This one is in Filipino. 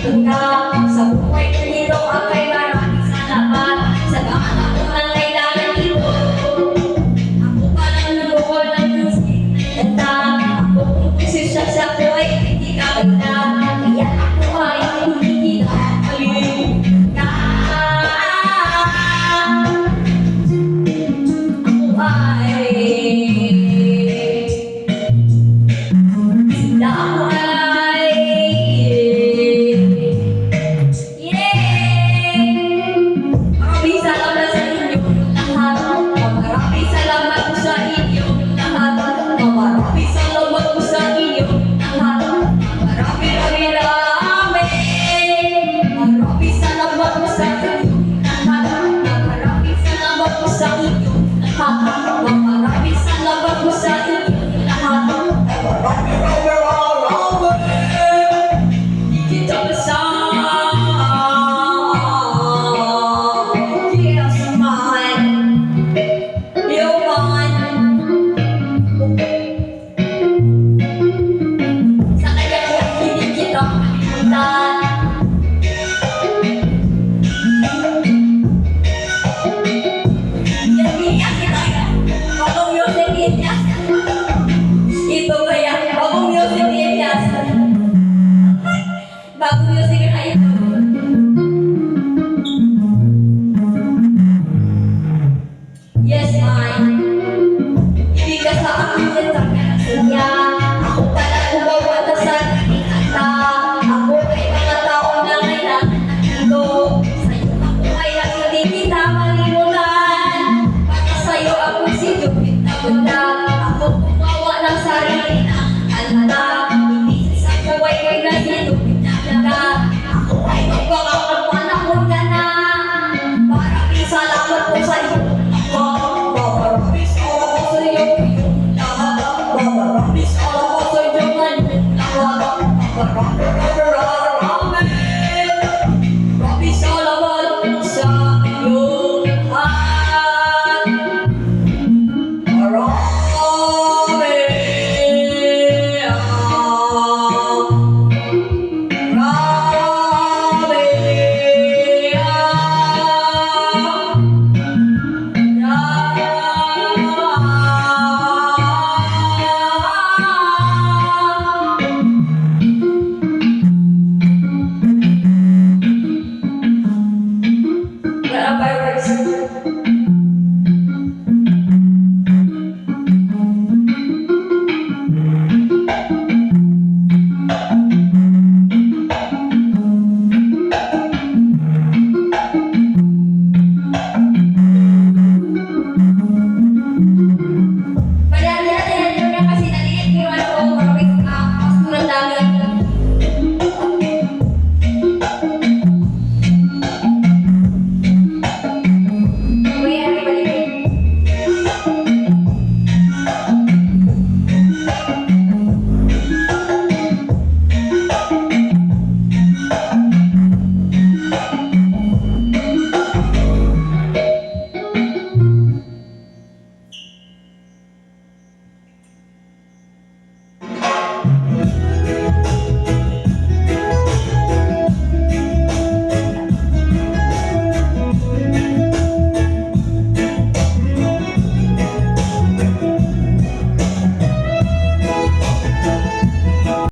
ikot ka sa buhay ko nito akay maraming salamat sa daan ako ng kailangan ito. Ako pa lang nabuhay ng music na ganda. Ako kung posisyon sa ko ay hindi ka ganda. Kaya ako ay hindi kita malimut ka. Ako ay sila ako ay maraming salamat sa inyong lahat. Maraming salamat po sa inyong lahat. Maraming salamat po sa inyong lahat. Maraming salamat po sa inyong lahat. Maraming salamat po sa inyong lahat. Maraming salamat po sa inyong lahat. Di kita kasama. Yes, man. Yo, man. Sa kanya ko hindi kita kalimutan. Yan iyak kita. Bagong music iyak. Ito kaya bagong music iyak. Bagong music na ito.